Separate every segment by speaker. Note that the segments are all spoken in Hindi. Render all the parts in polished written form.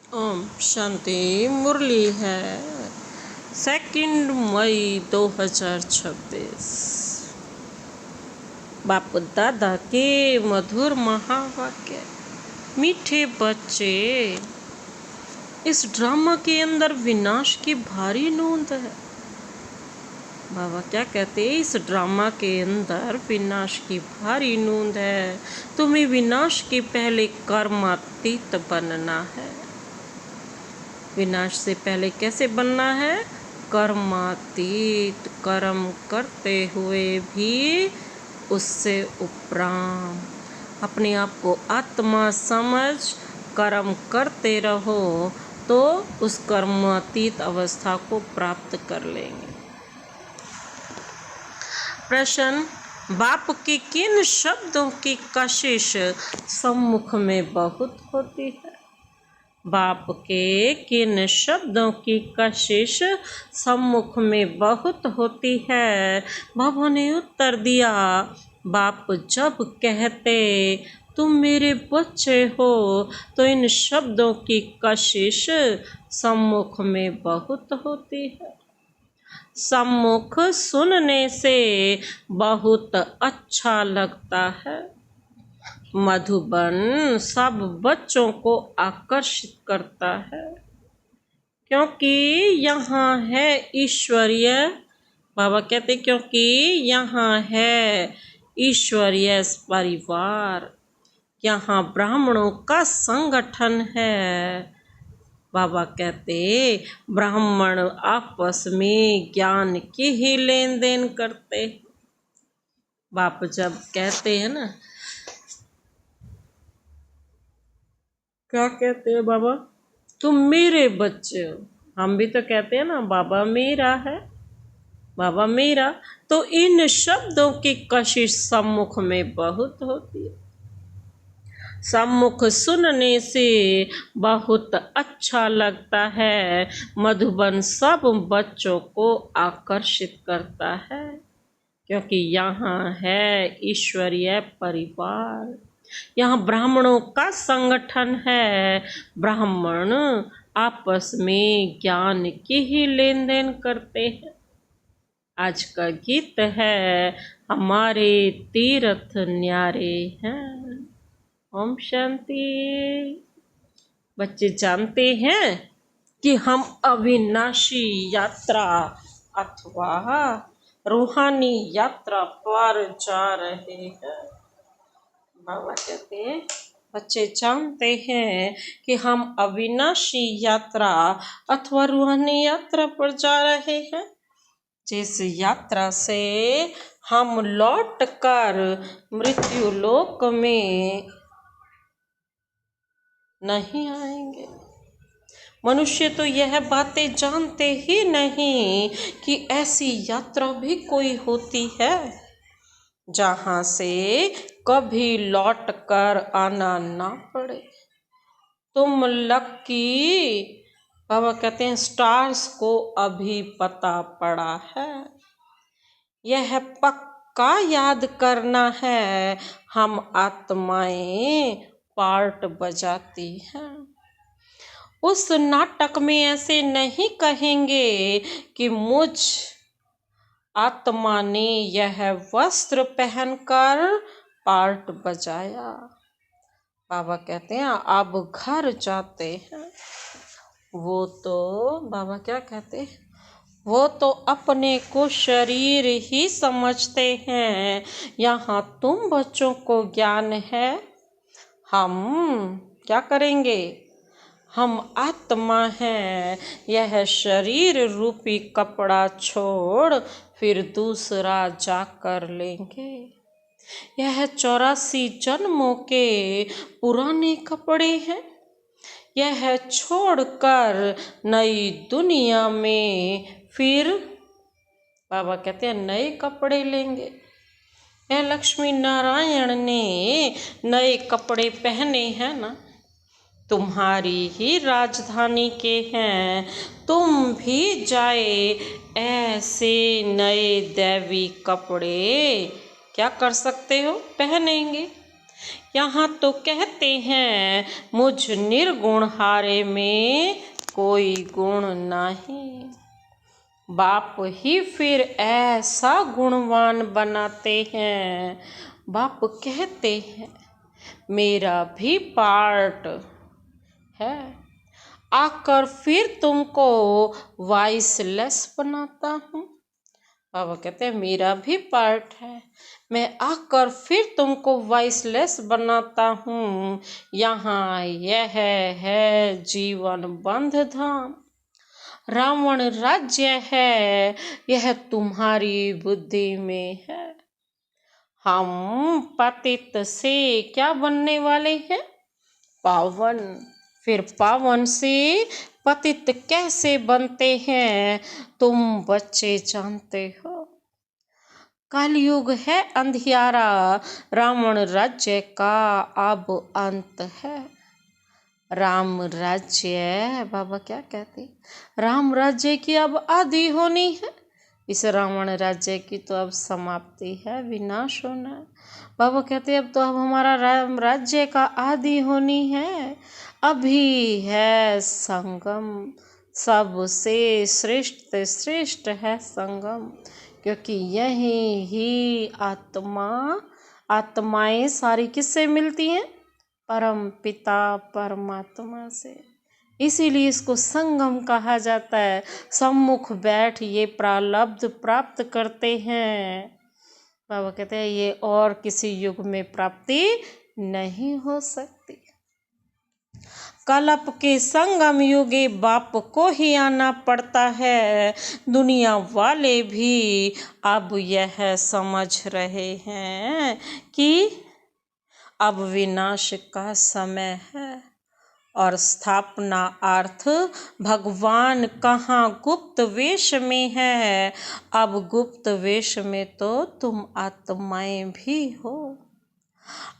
Speaker 1: ओम शांति। मुरली है 2 मई 2026। बाप दादा के मधुर महावाक्य। मीठे बच्चे, इस ड्रामा के अंदर विनाश की भारी नोंद है। बाबा क्या कहते हैं? इस ड्रामा के अंदर विनाश की भारी नोंद है। तुम्हें विनाश के पहले कर्मातीत बनना है। विनाश से पहले कैसे बनना है? कर्मातीत, कर्म करते हुए भी उससे उपराम। अपने आप को आत्मा समझ कर्म करते रहो तो उस कर्मातीत अवस्था को प्राप्त कर लेंगे। प्रश्न: बाप के किन शब्दों की कशिश सम्मुख में बहुत होती है? बाप के किन शब्दों की कशिश सम्मुख में बहुत होती है? बाबा ने उत्तर दिया, बाप जब कहते तुम मेरे बच्चे हो तो इन शब्दों की कशिश सम्मुख में बहुत होती है। सम्मुख सुनने से बहुत अच्छा लगता है। मधुबन सब बच्चों को आकर्षित करता है क्योंकि यहाँ है ईश्वरीय। बाबा कहते क्योंकि यहाँ है ईश्वरीय परिवार, यहाँ ब्राह्मणों का संगठन है। बाबा कहते ब्राह्मण आपस में ज्ञान की ही लेन देन करते। बाप जब कहते हैं ना, क्या कहते हैं बाबा? तुम मेरे बच्चे हो। हम भी तो कहते हैं ना, बाबा मेरा है, बाबा मेरा। तो इन शब्दों की कशिश सम्मुख में बहुत होती है। सम्मुख सुनने से बहुत अच्छा लगता है। मधुबन सब बच्चों को आकर्षित करता है क्योंकि यहाँ है ईश्वरीय परिवार, यहाँ ब्राह्मणों का संगठन है। ब्राह्मण आपस में ज्ञान की ही लेन देन करते हैं। आज का गीत है हमारे तीर्थ न्यारे हैं। ओम शांति। बच्चे जानते हैं कि हम अविनाशी यात्रा अथवा रूहानी यात्रा पर जा रहे हैं। बाबा कहते हैं बच्चे जानते हैं कि हम अविनाशी यात्रा अथवा रूहानी यात्रा पर जा रहे हैं, जिस यात्रा से हम लौट कर मृत्यु लोक में नहीं आएंगे। मनुष्य तो यह बातें जानते ही नहीं कि ऐसी यात्रा भी कोई होती है जहाँ से कभी लौट कर आना ना पड़े। तुम लक्की, बाबा कहते हैं स्टार्स को अभी पता पड़ा है। यह पक्का याद करना है, हम आत्माएं पार्ट बजाती हैं। उस नाटक में ऐसे नहीं कहेंगे कि मुझ आत्मा ने यह वस्त्र पहनकर पार्ट बजाया। बाबा कहते हैं अब घर जाते हैं। वो तो बाबा क्या कहते हैं, वो तो अपने को शरीर ही समझते हैं। यहाँ तुम बच्चों को ज्ञान है। हम क्या करेंगे? हम आत्मा हैं। यह शरीर रूपी कपड़ा छोड़ फिर दूसरा जाकर लेंगे। यह 84 जन्मों के पुराने कपड़े हैं। यह छोड़कर नई दुनिया में फिर बाबा कहते हैं नए कपड़े लेंगे। यह लक्ष्मी नारायण ने नए कपड़े पहने हैं ना, तुम्हारी ही राजधानी के हैं। तुम भी जाए ऐसे नए दैवी कपड़े क्या कर सकते हो? पहनेंगे। यहाँ तो कहते हैं मुझ निर्गुण हारे में कोई गुण नहीं। बाप ही फिर ऐसा गुणवान बनाते हैं। बाप कहते हैं मेरा भी पार्ट है, आकर फिर तुमको वॉइसलेस बनाता हूँ। बाबा कहते हैं मेरा भी पार्ट है, मैं आकर फिर तुमको वॉइसलेस बनाता हूँ। यहाँ यह है जीवन बंध धाम, रावण राज्य है, यह तुम्हारी बुद्धि में है। हम पतित से क्या बनने वाले हैं? पावन। फिर पावन से पतित कैसे बनते हैं तुम बच्चे जानते हो। कलयुग है अंधियारा, रावण राज्य का अब अंत है। राम राज्य, बाबा क्या कहते, राम राज्य की अब आदि होनी है। इस रावण राज्य की तो अब समाप्ति है, विनाश होना है। बाबा कहते अब तो अब हमारा राम राज्य का आदि होनी है। अभी है संगम, सबसे श्रेष्ठ श्रेष्ठ है संगम, क्योंकि यही ही आत्माएं सारी किससे मिलती हैं? परम पिता परमात्मा से। इसीलिए इसको संगम कहा जाता है। सम्मुख बैठ ये प्रारब्ध प्राप्त करते हैं। बाबा कहते हैं ये और किसी युग में प्राप्ति नहीं हो सकती। कलप के संगम युगे बाप को ही आना पड़ता है। दुनिया वाले भी अब यह समझ रहे हैं कि अब विनाश का समय है और स्थापना अर्थ भगवान कहाँ गुप्त वेश में है। अब गुप्त वेश में तो तुम आत्माएं भी हो।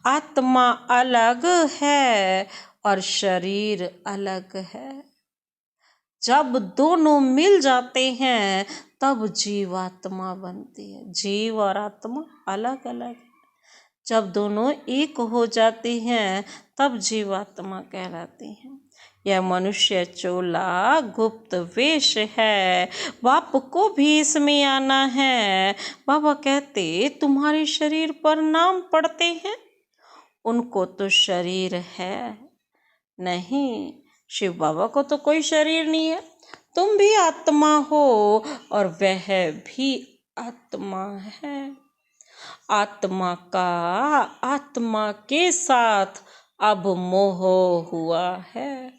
Speaker 1: आत्मा अलग है और शरीर अलग है। जब दोनों मिल जाते हैं तब जीवात्मा बनती है। जीव और आत्मा अलग अलग है। जब दोनों एक हो जाती हैं तब जीवात्मा कहलाती हैं। यह मनुष्य चोला गुप्त वेश है, बाप को भी इसमें आना है। बाबा कहते तुम्हारे शरीर पर नाम पड़ते हैं, उनको तो शरीर है नहीं। शिव बाबा को तो कोई शरीर नहीं है। तुम भी आत्मा हो और वह भी आत्मा है। आत्मा का आत्मा के साथ अब मोह हुआ है।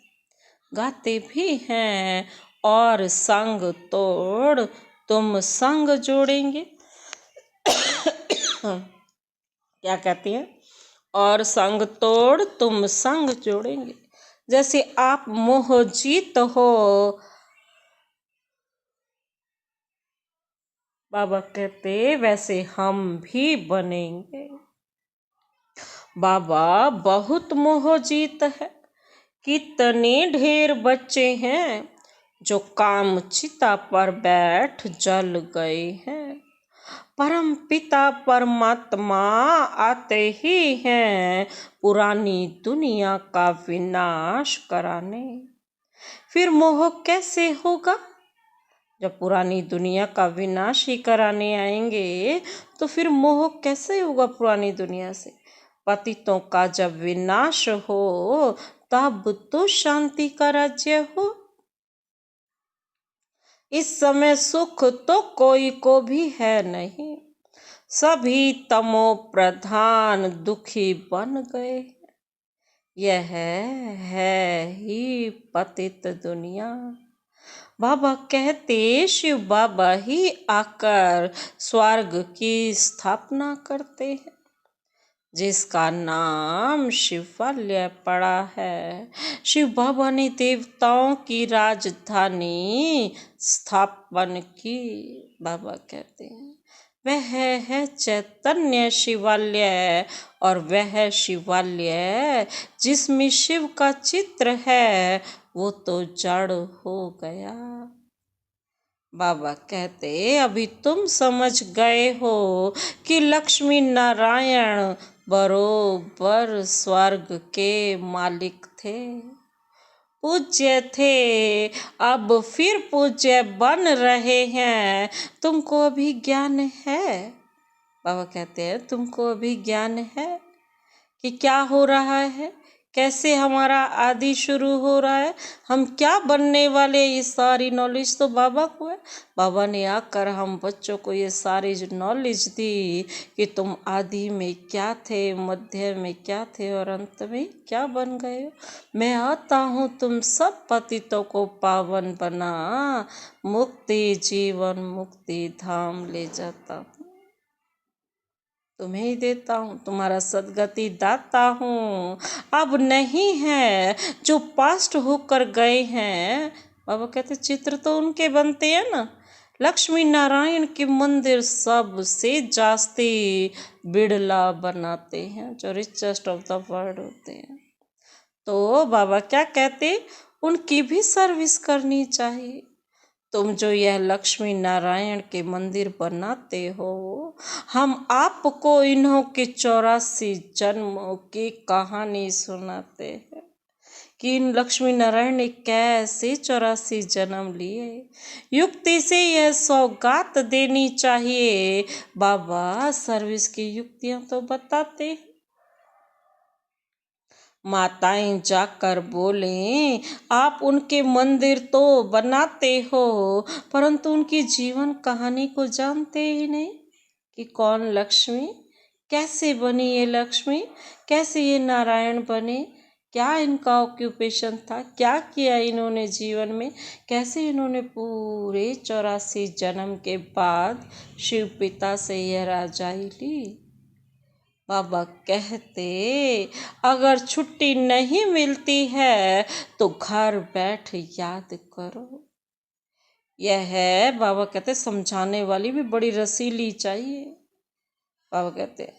Speaker 1: गाते भी हैं और संग तोड़ तुम संग जोड़ेंगे। क्या कहती हैं? और संग तोड़ तुम संग जोड़ेंगे। जैसे आप मोह जीत हो, बाबा कहते वैसे हम भी बनेंगे। बाबा बहुत मोह जीत है। कितने ढेर बच्चे हैं जो काम चिता पर बैठ जल गए हैं। परम पिता परमात्मा आते ही हैं पुरानी दुनिया का विनाश कराने। फिर मोह कैसे होगा? जब पुरानी दुनिया का विनाश ही कराने आएंगे तो फिर मोह कैसे होगा पुरानी दुनिया से? पतितों का जब विनाश हो तब तो शांति का राज्य हो। इस समय सुख तो कोई को भी है नहीं। सभी तमो प्रधान दुखी बन गए। यह है ही पतित दुनिया। बाबा कहते शिव बाबा ही आकर स्वर्ग की स्थापना करते हैं। जिसका नाम शिवालय पड़ा है। शिव बाबा ने देवताओं की राजधानी स्थापन की। बाबा कहते हैं वह है चैतन्य शिवालय और वह शिवालय जिसमें शिव का चित्र है वो तो जड़ हो गया। बाबा कहते अभी तुम समझ गए हो कि लक्ष्मी नारायण बरोबर स्वर्ग के मालिक थे, पूज्य थे, अब फिर पूज्य बन रहे हैं। तुमको अभी ज्ञान है? बाबा कहते हैं तुमको अभी ज्ञान है कि क्या हो रहा है, कैसे हमारा आदि शुरू हो रहा है, हम क्या बनने वाले। ये सारी नॉलेज तो बाबा को है। बाबा ने आकर हम बच्चों को ये सारी जो नॉलेज दी कि तुम आदि में क्या थे, मध्य में क्या थे और अंत में क्या बन गए हो। मैं आता हूँ तुम सब पतितों को पावन बना, मुक्ति जीवन मुक्ति धाम ले जाता हूँ। तुम्हें ही देता हूँ, तुम्हारा सदगति दाता हूँ। अब नहीं है जो पास्ट होकर गए हैं। बाबा कहते चित्र तो उनके बनते हैं ना, लक्ष्मी नारायण के मंदिर सबसे जास्ती बिड़ला बनाते हैं जो रिचेस्ट ऑफ द वर्ल्ड होते हैं। तो बाबा क्या कहते, उनकी भी सर्विस करनी चाहिए। तुम जो यह लक्ष्मी नारायण के मंदिर बनाते हो, हम आपको इन्हों के 84 जन्मों की कहानी सुनाते हैं कि इन लक्ष्मी नारायण ने कैसे 84 जन्म लिए। युक्ति से यह सौगात देनी चाहिए। बाबा सर्विस की युक्तियां तो बताते हैं। माताएं जाकर बोलें आप उनके मंदिर तो बनाते हो, परंतु उनकी जीवन कहानी को जानते ही नहीं कि कौन लक्ष्मी, कैसे बनी ये लक्ष्मी, कैसे ये नारायण बने, क्या इनका ऑक्यूपेशन था, क्या किया इन्होंने जीवन में, कैसे इन्होंने पूरे 84 जन्म के बाद शिव पिता से यह राजाई ली। बाबा कहते अगर छुट्टी नहीं मिलती है तो घर बैठ याद करो। यह है बाबा कहते समझाने वाली भी बड़ी रसीली चाहिए। बाबा कहते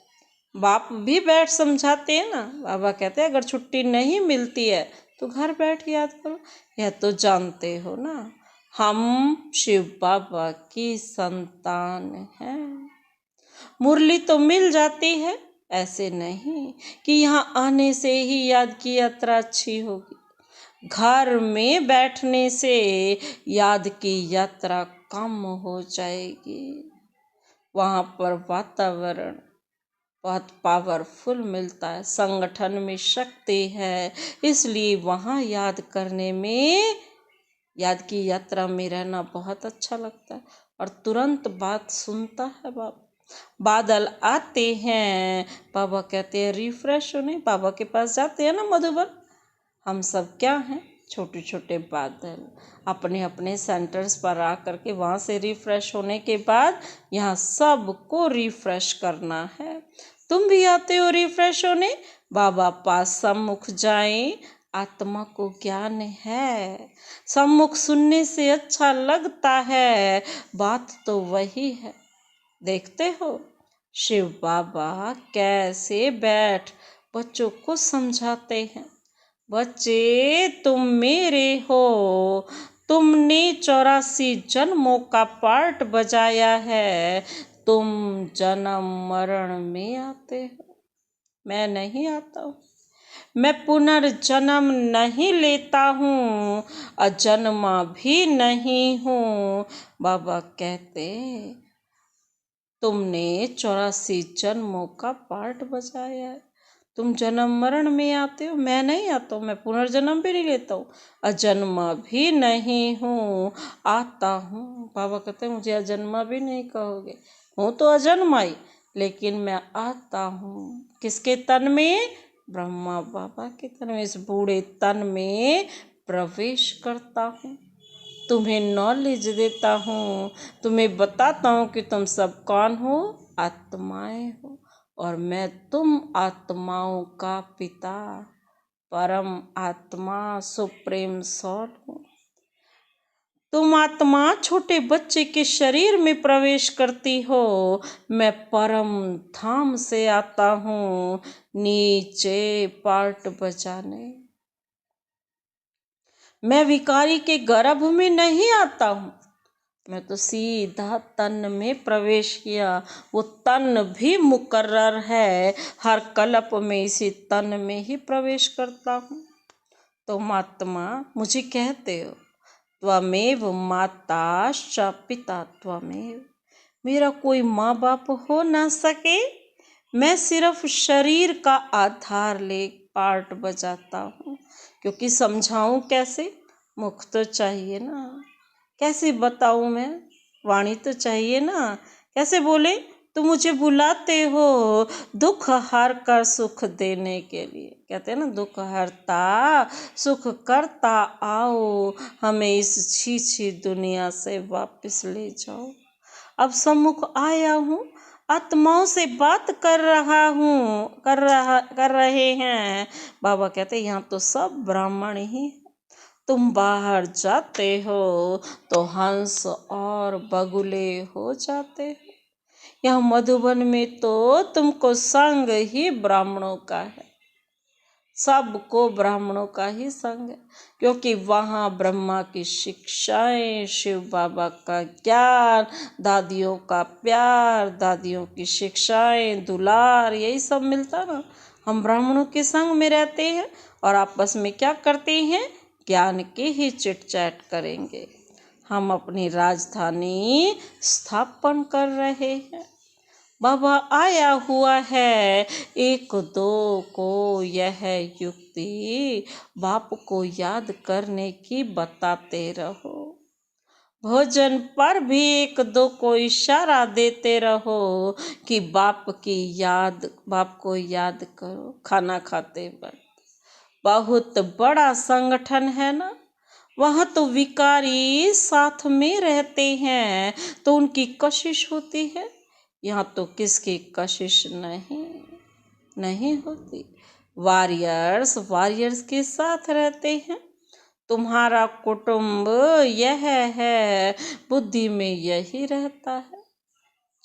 Speaker 1: बाप भी बैठ समझाते हैं ना। बाबा कहते अगर छुट्टी नहीं मिलती है तो घर बैठ याद करो। यह तो जानते हो ना हम शिव बाबा की संतान हैं। मुरली तो मिल जाती है, ऐसे नहीं कि यहाँ आने से ही याद की यात्रा अच्छी होगी। घर में बैठने से याद की यात्रा कम हो जाएगी। वहाँ पर वातावरण बहुत पावरफुल मिलता है, संगठन में शक्ति है, इसलिए वहाँ याद करने में, याद की यात्रा में रहना बहुत अच्छा लगता है और तुरंत बात सुनता है बाबा। बादल आते हैं, बाबा कहते हैं रिफ्रेश होने। बाबा के पास जाते हैं ना मधुबन, हम सब क्या हैं, छोटे छोटे बादल, अपने अपने सेंटर्स पर आ करके वहाँ से रिफ्रेश होने के बाद यहाँ सबको रिफ्रेश करना है। तुम भी आते हो रिफ्रेश होने, बाबा पास सम्मुख जाएं। आत्मा को ज्ञान है, सम्मुख सुनने से अच्छा लगता है, बात तो वही है। देखते हो शिव बाबा कैसे बैठ बच्चों को समझाते हैं। बच्चे तुम मेरे हो, तुमने 84 जन्मों का पार्ट बजाया है, तुम जन्म मरण में आते हो, मैं नहीं आता हूँ। मैं पुनर्जन्म नहीं लेता हूँ, अजन्मा भी नहीं हूँ। बाबा कहते तुमने 84 जन्मों का पार्ट बजाया है, तुम जन्म मरण में आते हो, मैं नहीं आता हूँ, मैं पुनर्जन्म भी नहीं लेता हूँ, अजन्मा भी नहीं हूँ, आता हूँ। बाबा कहते हैं मुझे अजन्मा भी नहीं कहोगे, हूँ तो अजन्मा ही, लेकिन मैं आता हूँ। किसके तन में? ब्रह्मा बाबा के तन में, इस बूढ़े तन में प्रवेश करता हूँ, तुम्हें नॉलेज देता हूँ, तुम्हें बताता हूँ कि तुम सब कौन हो, आत्माएं हो, और मैं तुम आत्माओं का पिता, परम आत्मा, सुप्रीम सॉल हूँ। तुम आत्मा छोटे बच्चे के शरीर में प्रवेश करती हो, मैं परम धाम से आता हूँ नीचे पार्ट बजाने। मैं विकारी के गर्भ में नहीं आता हूँ, मैं तो सीधा तन में प्रवेश किया। वो तन भी मुकर्रर है, हर कल्प में इसी तन में ही प्रवेश करता हूँ। तो महात्मा मुझे कहते हो त्वमेव माताश्च पिता त्वमेव, मेरा कोई माँ बाप हो ना सके, मैं सिर्फ शरीर का आधार ले पार्ट बजाता हूँ। क्योंकि समझाऊं कैसे, मुख तो चाहिए ना, कैसे बताऊं मैं, वाणी तो चाहिए ना, कैसे बोले। तो मुझे बुलाते हो दुख हर कर सुख देने के लिए, कहते हैं ना दुख हरता सुख करता आओ, हमें इस छी दुनिया से वापस ले जाओ। अब सम्मुख आया हूँ, आत्माओं से बात कर रहे हैं। बाबा कहते यहाँ तो सब ब्राह्मण ही, तुम बाहर जाते हो तो हंस और बगुले हो जाते हो। यहाँ मधुबन में तो तुमको संग ही ब्राह्मणों का है, सबको ब्राह्मणों का ही संग है। क्योंकि वहाँ ब्रह्मा की शिक्षाएं, शिव बाबा का ज्ञान, दादियों का प्यार, दादियों की शिक्षाएं, दुलार, यही सब मिलता ना। हम ब्राह्मणों के संग में रहते हैं और आपस में क्या करते हैं, ज्ञान की ही चिट चैट करेंगे। हम अपनी राजधानी स्थापन कर रहे हैं। बाबा आया हुआ है, एक दो को यह युक्ति बाप को याद करने की बताते रहो। भोजन पर भी एक दो को इशारा देते रहो कि बाप को याद करो खाना खाते वक्त। बहुत बड़ा संगठन है ना, वहाँ तो विकारी साथ में रहते हैं तो उनकी कशिश होती है। यहाँ तो किसकी कशिश नहीं होती। वॉरियर्स के साथ रहते हैं। तुम्हारा कुटुंब यह है, बुद्धि में यही रहता है।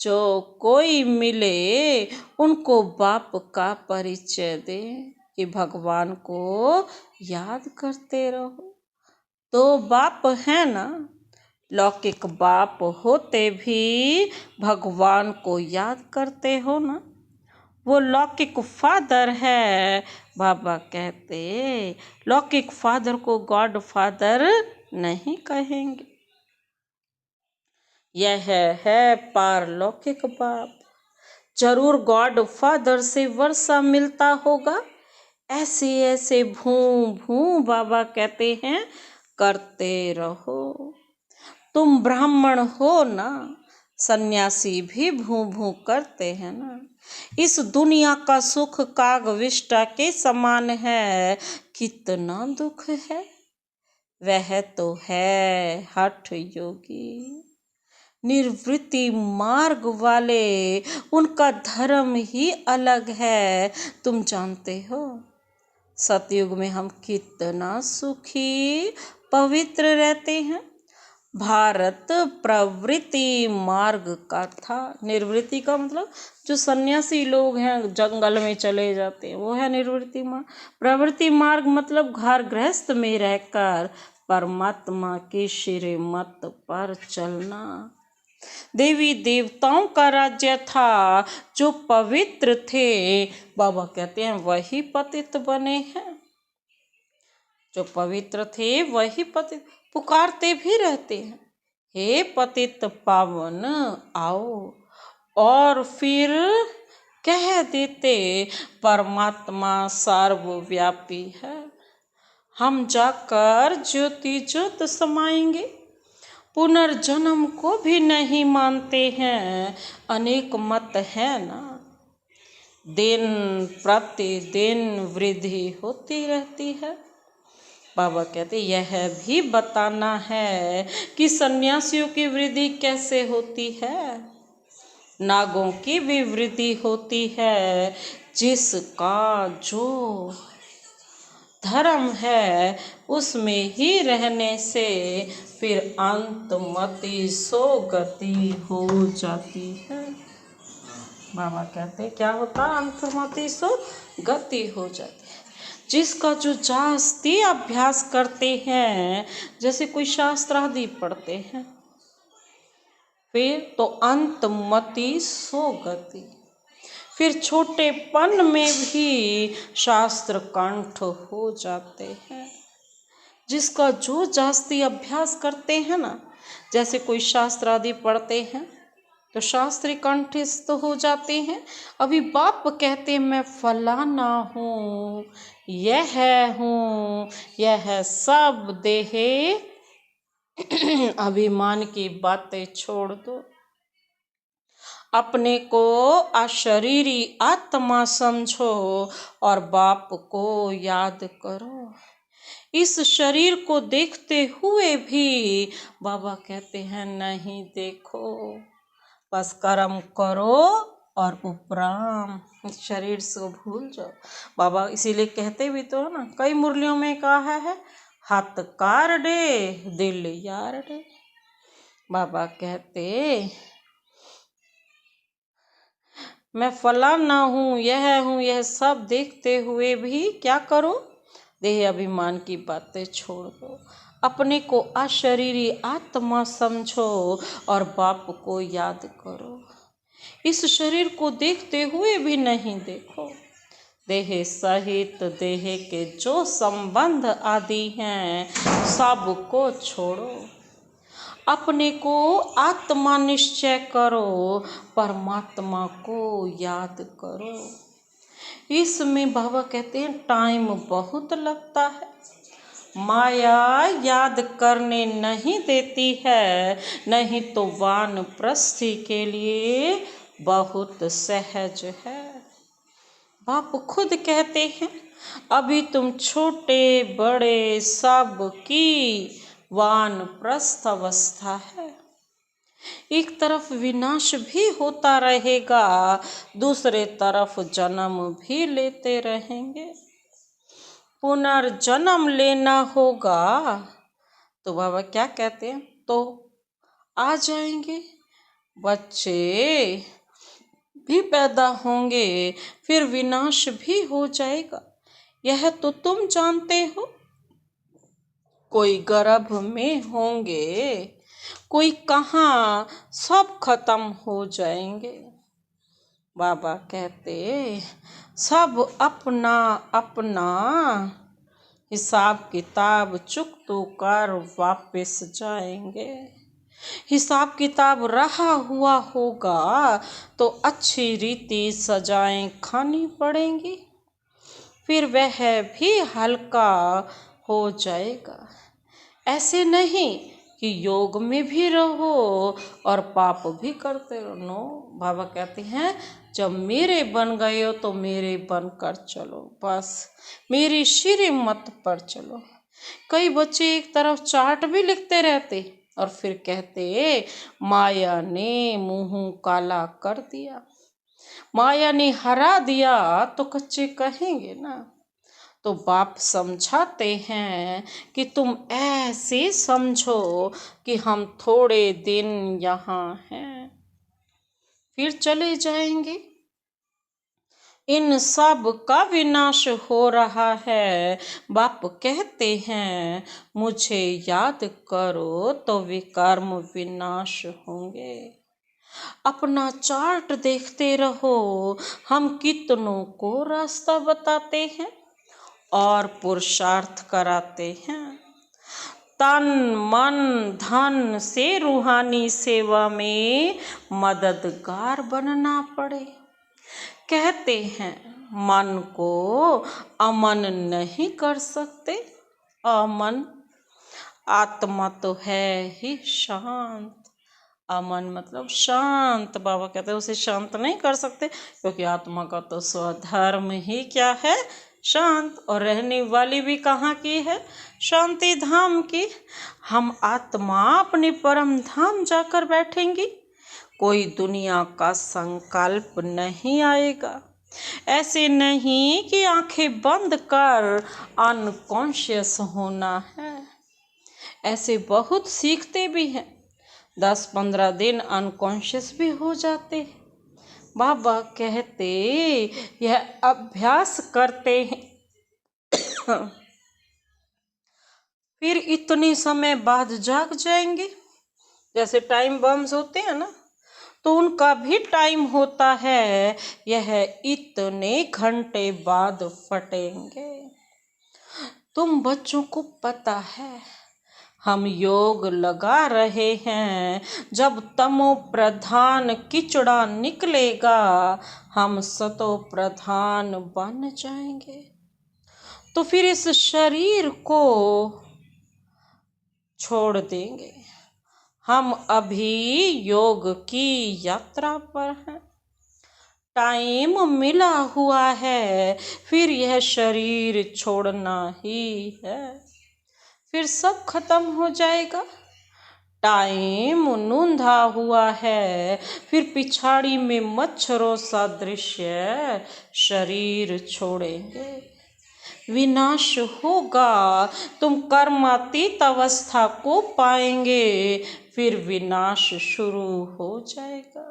Speaker 1: जो कोई मिले उनको बाप का परिचय दे कि भगवान को याद करते रहो। तो बाप है ना, लौकिक बाप होते भी भगवान को याद करते हो ना, वो लौकिक फादर है। बाबा कहते लौकिक फादर को गॉड फादर नहीं कहेंगे। यह है पारलौकिक बाप। जरूर गॉड फादर से वर्षा मिलता होगा। ऐसे भू बाबा कहते हैं करते रहो। तुम ब्राह्मण हो ना, सन्यासी भी भू करते हैं ना। इस दुनिया का सुख कागविष्टा के समान है, कितना दुख है। वह तो है हठ योगी, निर्वृत्ति मार्ग वाले, उनका धर्म ही अलग है। तुम जानते हो सतयुग में हम कितना सुखी पवित्र रहते हैं। भारत प्रवृत्ति मार्ग का था। निर्वृत्ति का मतलब जो सन्यासी लोग हैं जंगल में चले जाते हैं, वो है निर्वृत्ति मार्ग। प्रवृत्ति मार्ग मतलब घर गृहस्थ में रहकर परमात्मा की श्रीमत पर चलना। देवी देवताओं का राज्य था जो पवित्र थे। बाबा कहते हैं वही पतित बने हैं। जो पवित्र थे वही पतित पुकारते भी रहते हैं, हे पतित पावन आओ। और फिर कह देते परमात्मा सर्वव्यापी है। हम जाकर ज्योति ज्योत समाएंगे। पुनर्जन्म को भी नहीं मानते हैं, अनेक मत है ना। दिन प्रतिदिन वृद्धि होती रहती है। बाबा कहते यह भी बताना है कि सन्यासियों की वृद्धि कैसे होती है। नागों की भी वृद्धि होती है। जिसका जो धर्म है उसमें ही रहने से फिर अंतमति सो गति हो जाती है। बाबा कहते क्या होता, अंतमति सो गति हो जाती है। जिसका जो जास्ती अभ्यास करते हैं, जैसे कोई शास्त्र आदि पढ़ते हैं, फिर तो अंतमति सो गति। फिर छोटेपन में भी शास्त्र कंठ हो जाते हैं। जिसका जो जास्ती अभ्यास करते हैं ना, जैसे कोई शास्त्र आदि पढ़ते हैं तो शास्त्री कंठस्थ हो जाते हैं। अभी बाप कहते मैं फलाना हूँ, यह सब देहे अभिमान की बातें छोड़ दो, अपने को अशरीरी आत्मा समझो और बाप को याद करो। इस शरीर को देखते हुए भी बाबा कहते हैं नहीं देखो, बस कर्म करो और उपराम, इस शरीर से भूल जाओ। बाबा इसीलिए कहते भी तो ना, कई मुरलियों में कहा है हाथ कार डे दिल यार डे। बाबा कहते मैं फलाना हूँ, यह सब देखते हुए भी क्या करो, देह अभिमान की बातें छोड़ दो, अपने को अशरीरी आत्मा समझो और बाप को याद करो। इस शरीर को देखते हुए भी नहीं देखो, देह सहित देह के जो संबंध आदि हैं सबको छोड़ो, अपने को आत्मा निश्चय करो, परमात्मा को याद करो। इसमें बाबा कहते हैं टाइम बहुत लगता है, माया याद करने नहीं देती है, नहीं तो वानप्रस्थी के लिए बहुत सहज है। बाप खुद कहते हैं अभी तुम छोटे बड़े सब की वानप्रस्थ अवस्था है। एक तरफ विनाश भी होता रहेगा, दूसरे तरफ जन्म भी लेते रहेंगे। पुनर्जन्म लेना होगा तो बाबा क्या कहते हैं, तो आ जाएंगे, बच्चे भी पैदा होंगे, फिर विनाश भी हो जाएगा, यह तो तुम जानते हो। कोई गर्भ में होंगे, कोई कहाँ, सब खत्म हो जाएंगे। बाबा कहते सब अपना अपना हिसाब किताब चुकतो कर वापस जाएंगे। हिसाब किताब रहा हुआ होगा तो अच्छी रीति सजाएं खानी पड़ेंगी, फिर वह भी हल्का हो जाएगा। ऐसे नहीं कि योग में भी रहो और पाप भी करते रहो। नो, बाबा कहते हैं जब मेरे बन गए हो तो मेरे बन कर चलो, बस मेरी श्रीमत पर चलो। कई बच्चे एक तरफ चार्ट भी लिखते रहते और फिर कहते माया ने मुंह काला कर दिया, माया ने हरा दिया, तो कच्चे कहेंगे ना। तो बाप समझाते हैं कि तुम ऐसे समझो कि हम थोड़े दिन यहाँ हैं, फिर चले जाएंगे। इन सब का विनाश हो रहा है। बाप कहते हैं मुझे याद करो तो विकर्म विनाश होंगे। अपना चार्ट देखते रहो, हम कितनों को रास्ता बताते हैं और पुरुषार्थ कराते हैं। तन मन धन से रूहानी सेवा में मददगार बनना पड़े। कहते हैं मन को अमन नहीं कर सकते, अमन आत्मा तो है ही शांत, अमन मतलब शांत। बाबा कहते हैं उसे शांत नहीं कर सकते, क्योंकि आत्मा का तो स्वधर्म ही क्या है, शांत, और रहने वाली भी कहाँ की है, शांति धाम की। हम आत्मा अपने परम धाम जाकर बैठेंगी, कोई दुनिया का संकल्प नहीं आएगा। ऐसे नहीं कि आंखें बंद कर अनकॉन्शियस होना है, ऐसे बहुत सीखते भी हैं, 10-15 दिन अनकॉन्शियस भी हो जाते हैं। बाबा कहते यह अभ्यास करते हैं फिर इतने समय बाद जाग जाएंगे। जैसे टाइम बम्स होते हैं ना, तो उनका भी टाइम होता है, यह इतने घंटे बाद फटेंगे। तुम बच्चों को पता है, हम योग लगा रहे हैं, जब तमो प्रधान किचड़ा निकलेगा, हम सतो प्रधान बन जाएंगे। तो फिर इस शरीर को छोड़ देंगे। हम अभी योग की यात्रा पर हैं, टाइम मिला हुआ है, फिर यह शरीर छोड़ना ही है, फिर सब खत्म हो जाएगा। टाइम नूंधा हुआ है, फिर पिछाड़ी में मच्छरों सा दृश्य शरीर छोड़ेंगे। विनाश होगा, तुम कर्मातीत अवस्था को पाएंगे, फिर विनाश शुरू हो जाएगा।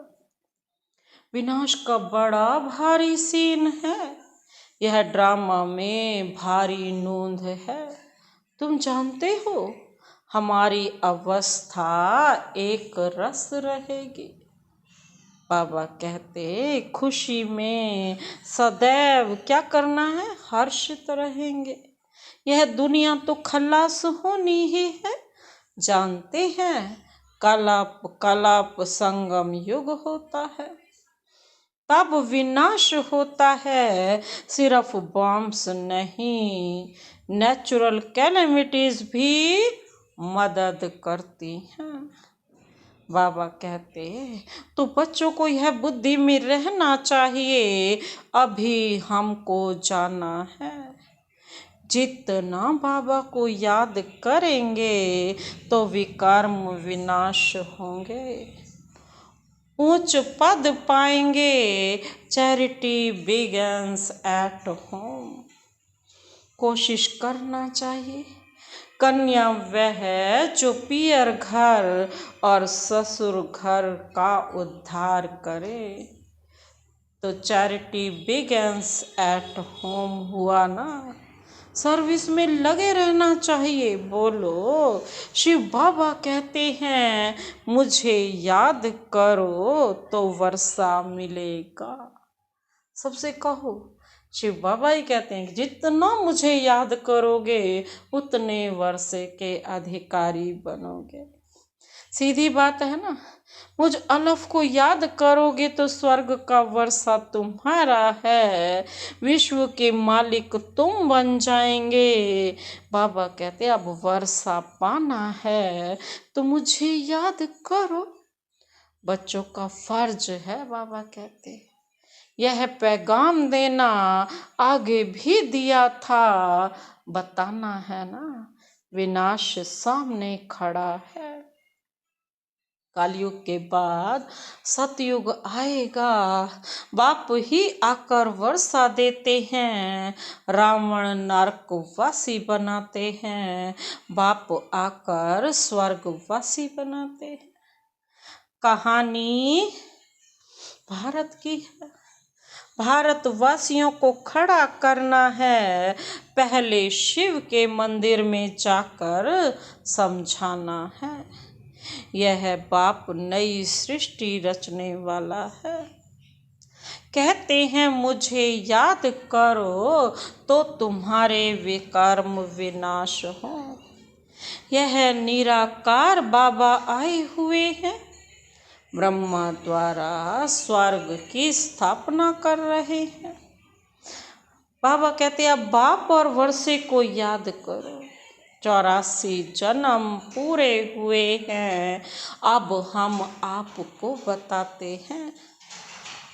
Speaker 1: विनाश का बड़ा भारी सीन है, यह ड्रामा में भारी नूंद है। तुम जानते हो, हमारी अवस्था एक रस रहेगी। बाबा कहते, खुशी में सदैव क्या करना है, हर्षित रहेंगे। यह दुनिया तो खल्लास होनी ही है। जानते हैं, कलाप कलाप संगम युग होता है, तब विनाश होता है। सिर्फ बॉम्ब्स नहीं, नेचुरल कैलेमिटीज भी मदद करती हैं। बाबा कहते, तो बच्चों को यह बुद्धि में रहना चाहिए, अभी हमको जाना है। जितना बाबा को याद करेंगे तो विकर्म विनाश होंगे, ऊंच पद पाएंगे। Charity begins at home. कोशिश करना चाहिए, कन्या वह जो पियर घर और ससुर घर का उद्धार करे। तो चैरिटी बिगन्स एट होम हुआ ना, सर्विस में लगे रहना चाहिए। बोलो, शिव बाबा कहते हैं, मुझे याद करो तो वर्षा मिलेगा। सबसे कहो, शिव बाबा ही कहते हैं कि जितना मुझे याद करोगे उतने वर्षे के अधिकारी बनोगे। सीधी बात है ना, मुझ अलफ को याद करोगे तो स्वर्ग का वर्षा तुम्हारा है, विश्व के मालिक तुम बन जाएंगे। बाबा कहते अब वर्षा पाना है तो मुझे याद करो। बच्चों का फर्ज है, बाबा कहते यह पैगाम देना, आगे भी दिया था, बताना है ना, विनाश सामने खड़ा है। कलयुग के बाद सतयुग आएगा, बाप ही आकर वर्षा देते हैं, रावण नरकवासी बनाते हैं, बाप आकर स्वर्गवासी बनाते हैं। कहानी भारत की है, भारतवासियों को खड़ा करना है, पहले शिव के मंदिर में जाकर समझाना है। यह बाप नई सृष्टि रचने वाला है। कहते हैं मुझे याद करो तो तुम्हारे विकर्म विनाश हो। यह निराकार बाबा आए हुए हैं, ब्रह्मा द्वारा स्वर्ग की स्थापना कर रहे हैं। बाबा कहते अब बाप और वर्षे को याद करो, 84 जन्म पूरे हुए हैं, अब हम आपको बताते हैं।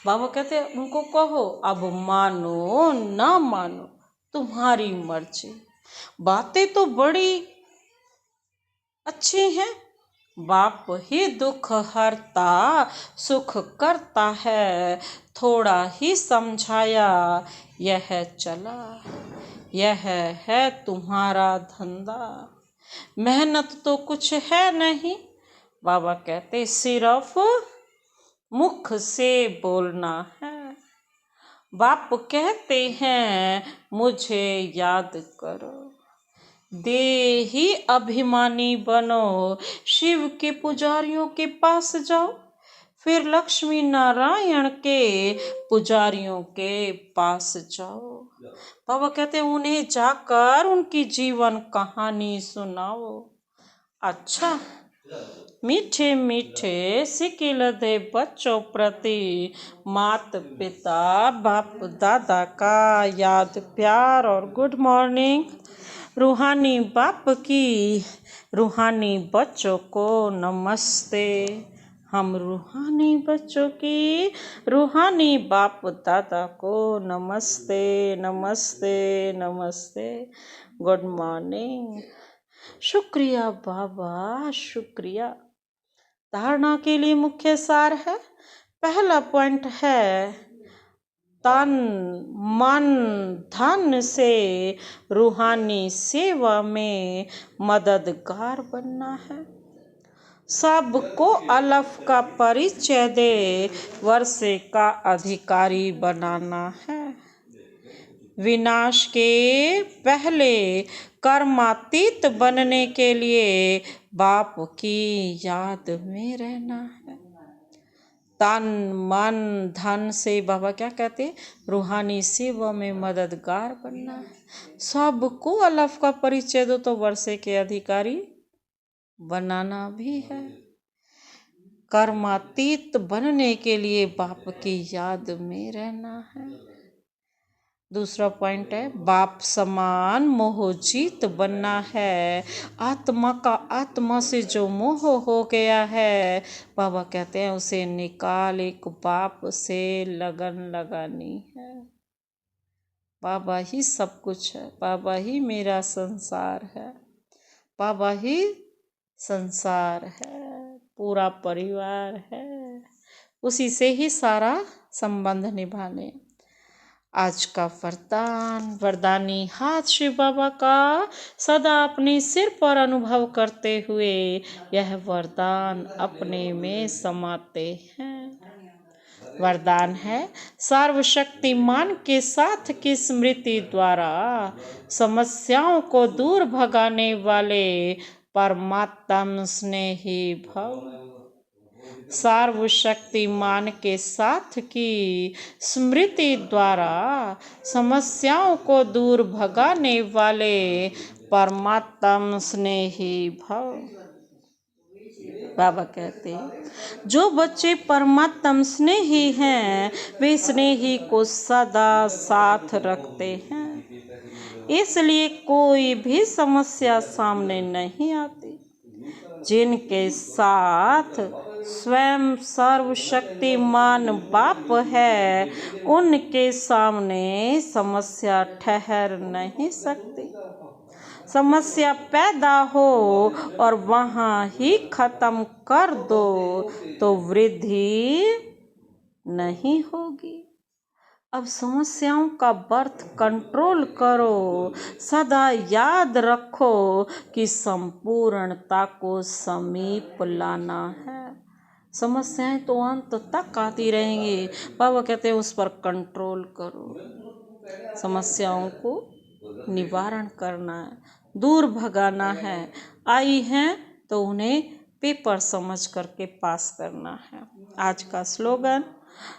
Speaker 1: बाबा कहते हैं उनको कहो, अब मानो ना मानो तुम्हारी मर्जी। बातें तो बड़ी अच्छी हैं, बाप ही दुख हरता सुख करता है, थोड़ा ही समझाया यह चला, यह है तुम्हारा धंधा, मेहनत तो कुछ है नहीं। बाबा कहते सिर्फ मुख से बोलना है। बाप कहते हैं मुझे याद करो, देही अभिमानी बनो, शिव के पुजारियों के पास जाओ, फिर लक्ष्मी नारायण के पुजारियों के पास जाओ। बाबा कहते हैं उन्हें जाकर उनकी जीवन कहानी सुनाओ। अच्छा, मीठे मीठे सिकिल दे बच्चों प्रति मात पिता बाप दादा का याद प्यार और गुड मॉर्निंग। रूहानी बाप की रूहानी बच्चों को नमस्ते। हम रूहानी बच्चों की रूहानी बाप दादा को नमस्ते नमस्ते नमस्ते, गुड मॉर्निंग। शुक्रिया बाबा, शुक्रिया। धारणा के लिए मुख्य सार है, पहला पॉइंट है तन मन धन से रूहानी सेवा में मददगार बनना है। सबको अलफ का परिचय दे वर्षे का अधिकारी बनाना है। विनाश के पहले कर्मातीत बनने के लिए बाप की याद में रहना है। तन मन धन से बाबा क्या कहते, रूहानी सेवा में मददगार बनना है। सबको अलफ का परिचय दो तो वर्षे के अधिकारी बनाना भी है। कर्मातीत बनने के लिए बाप की याद में रहना है। दूसरा पॉइंट है बाप समान मोहजीत बनना है। आत्मा का आत्मा से जो मोह हो गया है, बाबा कहते हैं उसे निकाल एक बाप से लगन लगानी है। बाबा ही सब कुछ है, बाबा ही मेरा संसार है, बाबा ही संसार है, पूरा परिवार है, उसी से ही सारा संबंध निभाने। आज का वरदानी हाथ शिव बाबा का सदा अपने सिर पर अनुभव करते हुए यह वरदान अपने में समाते हैं। वरदान है, सर्वशक्तिमान के साथ की स्मृति द्वारा समस्याओं को दूर भगाने वाले परमात्म स्नेही भव। सर्वशक्तिमान के साथ की स्मृति द्वारा समस्याओं को दूर भगाने वाले परमात्म स्नेही भव। बाबा कहते हैं जो बच्चे परमात्म स्नेही हैं वे स्नेही को सदा साथ रखते हैं, इसलिए कोई भी समस्या सामने नहीं आती। जिनके साथ स्वयं सर्वशक्तिमान बाप है उनके सामने समस्या ठहर नहीं सकती। समस्या पैदा हो और वहाँ ही खत्म कर दो तो वृद्धि नहीं होगी। अब समस्याओं का बर्थ कंट्रोल करो। सदा याद रखो कि संपूर्णता को समीप लाना है। समस्याएं तो अंत तक आती रहेंगी, बाबा कहते हैं उस पर कंट्रोल करो। समस्याओं को निवारण करना है, दूर भगाना है। आई हैं तो उन्हें पेपर समझ करके पास करना है। आज का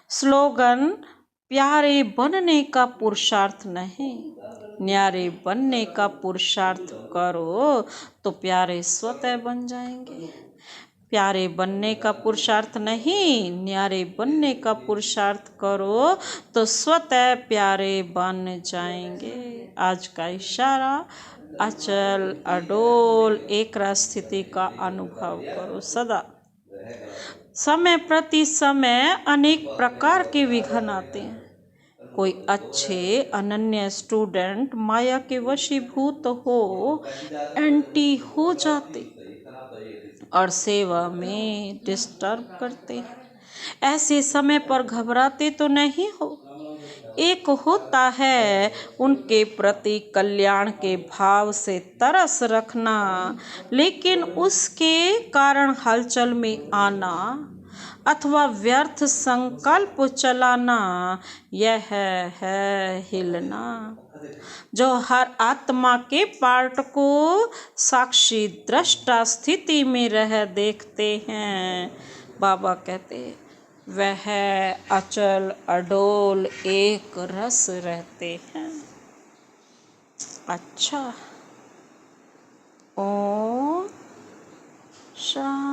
Speaker 1: स्लोगन प्यारे बनने का पुरुषार्थ नहीं, न्यारे बनने का पुरुषार्थ करो तो प्यारे स्वतः बन जाएंगे। प्यारे बनने का पुरुषार्थ नहीं, न्यारे बनने का पुरुषार्थ करो तो स्वतः प्यारे बन जाएंगे। आज का इशारा, अचल अडोल एक स्थिति का अनुभव करो सदा। समय प्रति समय अनेक प्रकार के विघ्न आते हैं। कोई अच्छे अनन्य स्टूडेंट माया के वशीभूत हो एंटी हो जाते और सेवा में डिस्टर्ब करते हैं। ऐसे समय पर घबराते तो नहीं हो। एक होता है उनके प्रति कल्याण के भाव से तरस रखना, लेकिन उसके कारण हलचल में आना अथवा व्यर्थ संकल्प चलाना, यह है हिलना। जो हर आत्मा के पार्ट को साक्षी दृष्टा स्थिति में रह देखते हैं। बाबा कहते हैं वह अचल अडोल एक रस रहते हैं। अच्छा, ओम शांति।